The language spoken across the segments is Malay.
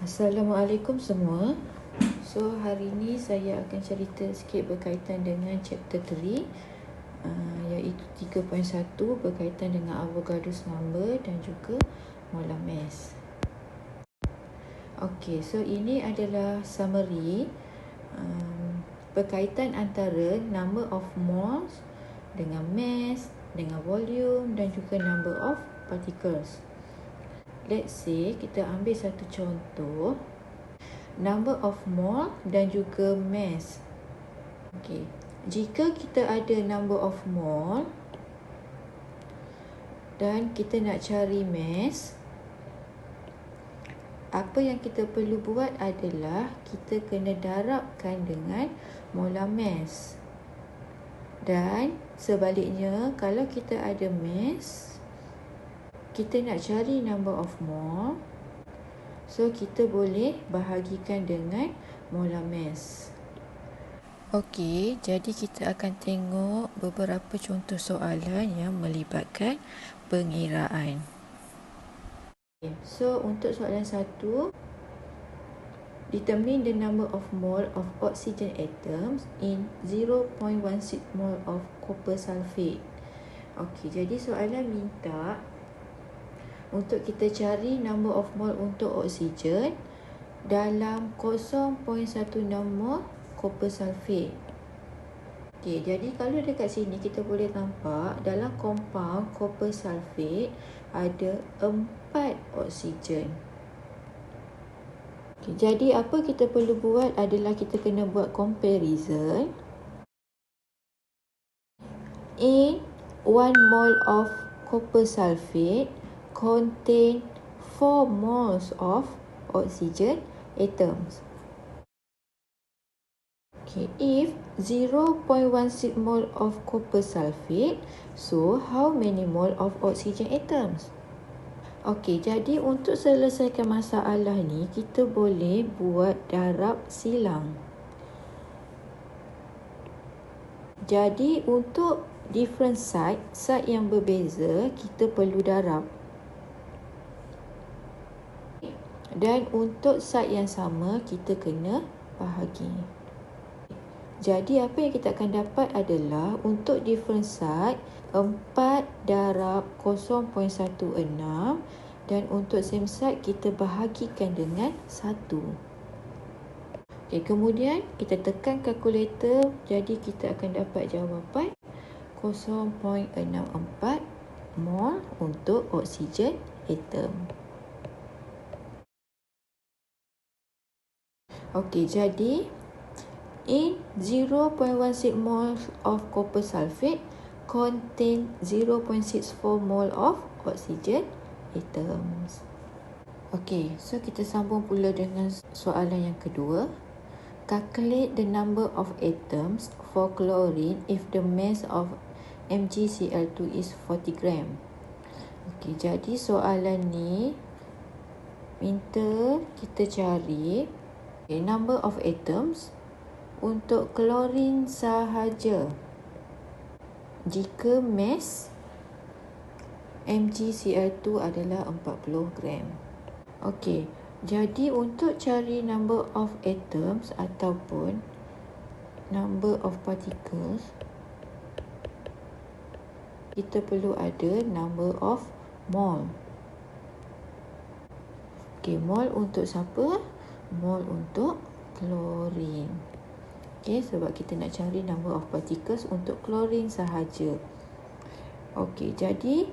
Assalamualaikum semua. So hari ini saya akan cerita sikit berkaitan dengan chapter 3 iaitu 3.1 berkaitan dengan Avogadro's number dan juga molar mass. Okey, so ini adalah summary berkaitan antara number of moles dengan mass, dengan volume dan juga number of particles. Let's say kita ambil satu contoh, number of mole dan juga mass. Okey, jika kita ada number of mole dan kita nak cari mass, apa yang kita perlu buat adalah kita kena darabkan dengan molar mass. Dan sebaliknya, kalau kita ada mass, kita nak cari number of mole, so kita boleh bahagikan dengan molar mass. Okey, jadi kita akan tengok beberapa contoh soalan yang melibatkan pengiraan. So, untuk soalan 1, determine the number of mole of oxygen atoms in 0.16 mole of copper sulfate. Okey, jadi soalan minta untuk kita cari number of mole untuk oksigen dalam 0.16 mole copper sulfate. Okey, jadi kalau dekat sini kita boleh nampak dalam compound copper sulfate ada 4 oksigen. Okay, jadi apa kita perlu buat adalah kita kena buat comparison. In 1 mole of copper sulfate contain 4 moles of oxygen atoms. Okay, if 0.16 mole of copper sulfate, so how many mole of oxygen atoms? Okey, jadi untuk selesaikan masalah ni, kita boleh buat darab silang. Jadi untuk different side yang berbeza, kita perlu darab. Dan untuk side yang sama, kita kena bahagi. Jadi apa yang kita akan dapat adalah untuk different side 4 darab 0.16 dan untuk same side kita bahagikan dengan 1. Okay, kemudian kita tekan kalkulator, jadi kita akan dapat jawapan 0.64 mol untuk oksigen atom. Okey, jadi in 0.16 mole of copper sulfate contain 0.64 mole of oxygen atoms. Okey, so kita sambung pula dengan soalan yang kedua. Calculate the number of atoms for chlorine if the mass of MgCl2 is 40 gram. Okey, jadi soalan ni minta kita cari number of atoms untuk klorin sahaja jika mass MgCl2 adalah 40 gram. Okey, jadi untuk cari number of atoms ataupun number of particles, kita perlu ada number of mole. Okey, mole untuk siapa? Mole untuk klorin. Okey, sebab kita nak cari number of particles untuk klorin sahaja. Okey, jadi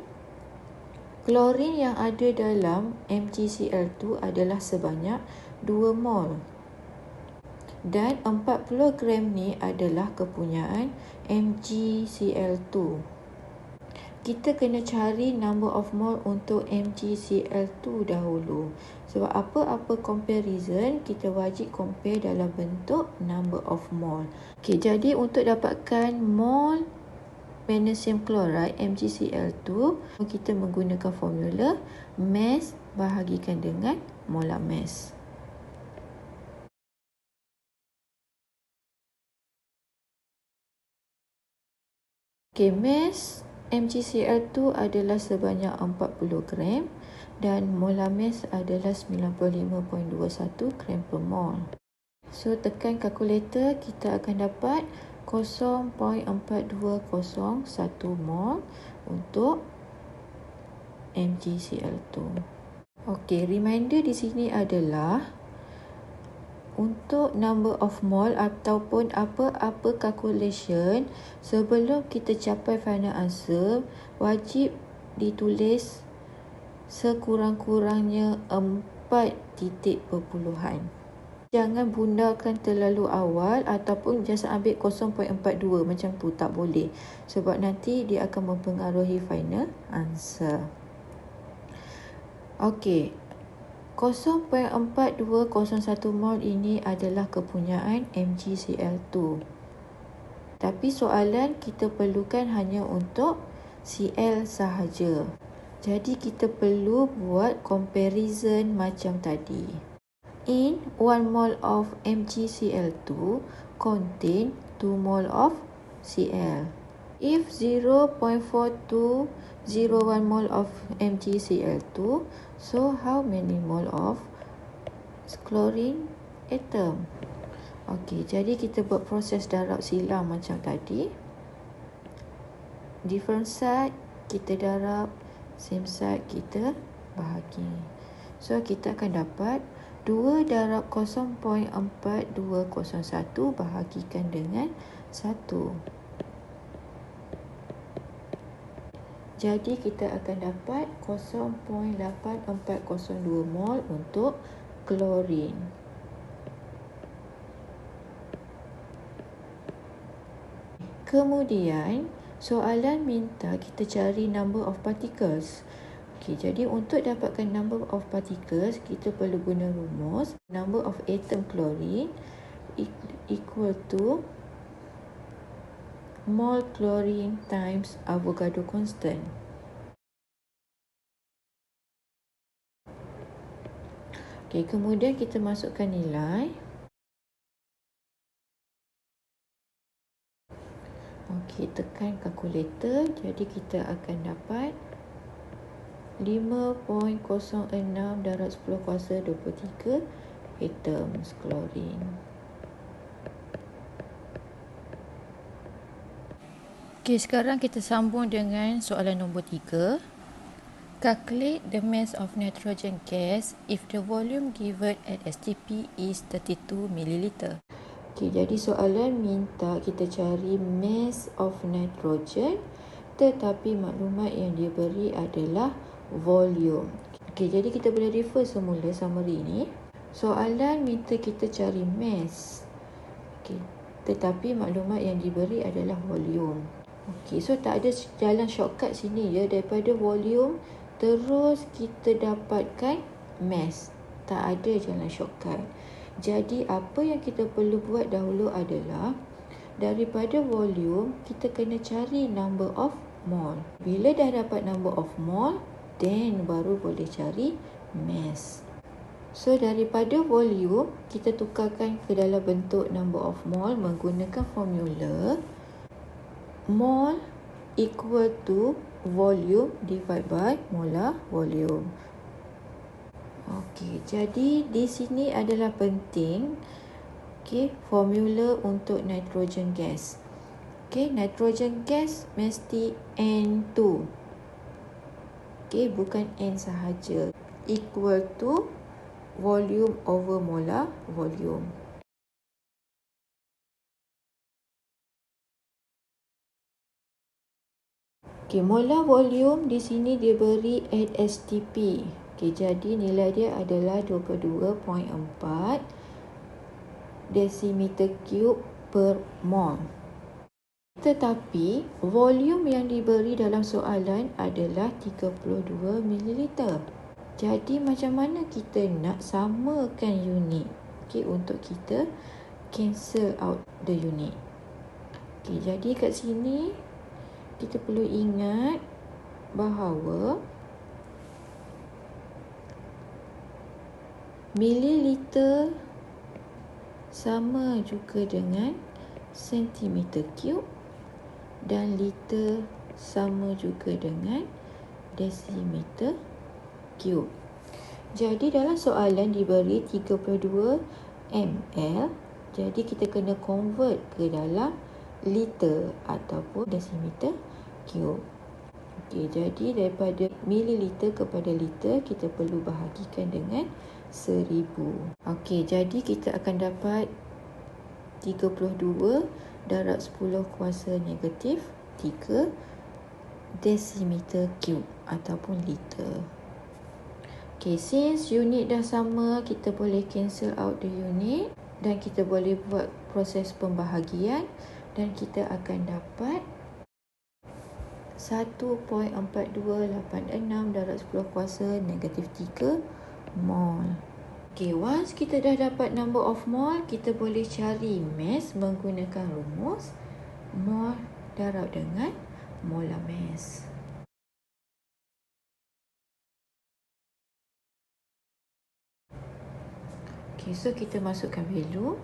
klorin yang ada dalam MgCl2 adalah sebanyak 2 mol. Dan 40 gram ni adalah kepunyaan MgCl2. Kita kena cari number of mole untuk MgCl2 dahulu. Sebab apa-apa comparison, kita wajib compare dalam bentuk number of mole. Okey, jadi untuk dapatkan mole magnesium chloride MgCl2, kita menggunakan formula mass bahagikan dengan molar mass. Okey, mass MgCl2 adalah sebanyak 40 gram dan molar mass adalah 95.21 gram per mol. So tekan kalkulator, kita akan dapat 0.4201 mol untuk MgCl2. Okey, reminder di sini adalah untuk number of mole ataupun apa-apa calculation, sebelum kita capai final answer, wajib ditulis sekurang-kurangnya 4 titik perpuluhan. Jangan bundarkan terlalu awal ataupun just ambil 0.42 macam tu, tak boleh. Sebab nanti dia akan mempengaruhi final answer. Okey, 0.4201 mol ini adalah kepunyaan MgCl2. Tapi soalan kita perlukan hanya untuk Cl sahaja. Jadi kita perlu buat comparison macam tadi. In 1 mole of MgCl2 contain 2 mole of Cl. If 0.4201 mole of MgCl2, so how many mole of chlorine atom? Okey, jadi kita buat proses darab silang macam tadi. Different side kita darab, same side kita bahagi. So kita akan dapat 2 darab 0.4201 bahagikan dengan 1. Jadi kita akan dapat 0.8402 mol untuk klorin. Kemudian soalan minta kita cari number of particles. Okey, jadi untuk dapatkan number of particles, kita perlu guna rumus number of atom chlorine equal to mole chlorine times Avogadro constant. Okey, kemudian kita masukkan nilai. Okey, tekan kalkulator, jadi kita akan dapat 5.06 darab 10 kuasa 23 atom klorin. Okey, sekarang kita sambung dengan soalan nombor 3. Calculate the mass of nitrogen gas if the volume given at STP is 32 ml. Okey, jadi soalan minta kita cari mass of nitrogen, tetapi maklumat yang diberi adalah volume. Okey, jadi kita boleh refer semula summary ni. Soalan minta kita cari mass. Okey, tetapi maklumat yang diberi adalah volume. Okey, so tak ada jalan shortcut sini ya, daripada volume terus kita dapatkan mass. Tak ada jalan shortcut. Jadi apa yang kita perlu buat dahulu adalah daripada volume kita kena cari number of mole. Bila dah dapat number of mole, then baru boleh cari mass. So daripada volume kita tukarkan ke dalam bentuk number of mole menggunakan formula mole equal to volume divided by molar volume. Okey, jadi di sini adalah penting formula untuk nitrogen gas. Nitrogen gas mesti N2. Bukan N sahaja. Equal to volume over molar volume. Molar volume di sini diberi at STP. Jadi nilai dia adalah 22.4 decimeter cube per mol. Tetapi volume yang diberi dalam soalan adalah 32 ml. Jadi macam mana kita nak samakan unit? Untuk kita cancel out the unit. Jadi kat sini kita perlu ingat bahawa mililiter sama juga dengan sentimeter cube dan liter sama juga dengan decimeter cube. Jadi dalam soalan diberi 32 ml, jadi kita kena convert ke dalam liter ataupun desimeter cube. Okey, jadi daripada mililiter kepada liter, kita perlu bahagikan dengan 1000. Okey, jadi kita akan dapat 32 darab 10 kuasa negatif 3 desimeter cube ataupun liter. Okay, since unit dah sama, kita boleh cancel out the unit dan kita boleh buat proses pembahagian dan kita akan dapat 1.4286 darab 10 kuasa negatif 3 mol. Okay, once kita dah dapat number of mol, kita boleh cari mass menggunakan rumus mol darab dengan molar mass. Okay, so kita masukkan value.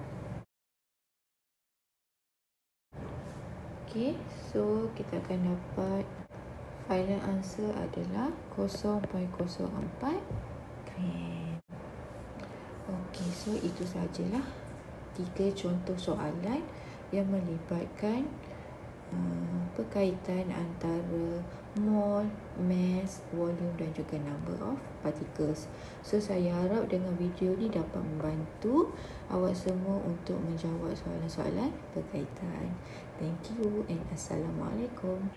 Okay, so kita akan dapat final answer adalah 0.04 gram. Okay, so itu sajalah 3 contoh soalan yang melibatkan berkaitan antara mol, mass, volume dan juga number of particles. So saya harap dengan video ni dapat membantu awak semua untuk menjawab soalan-soalan berkaitan. Thank you and Assalamualaikum.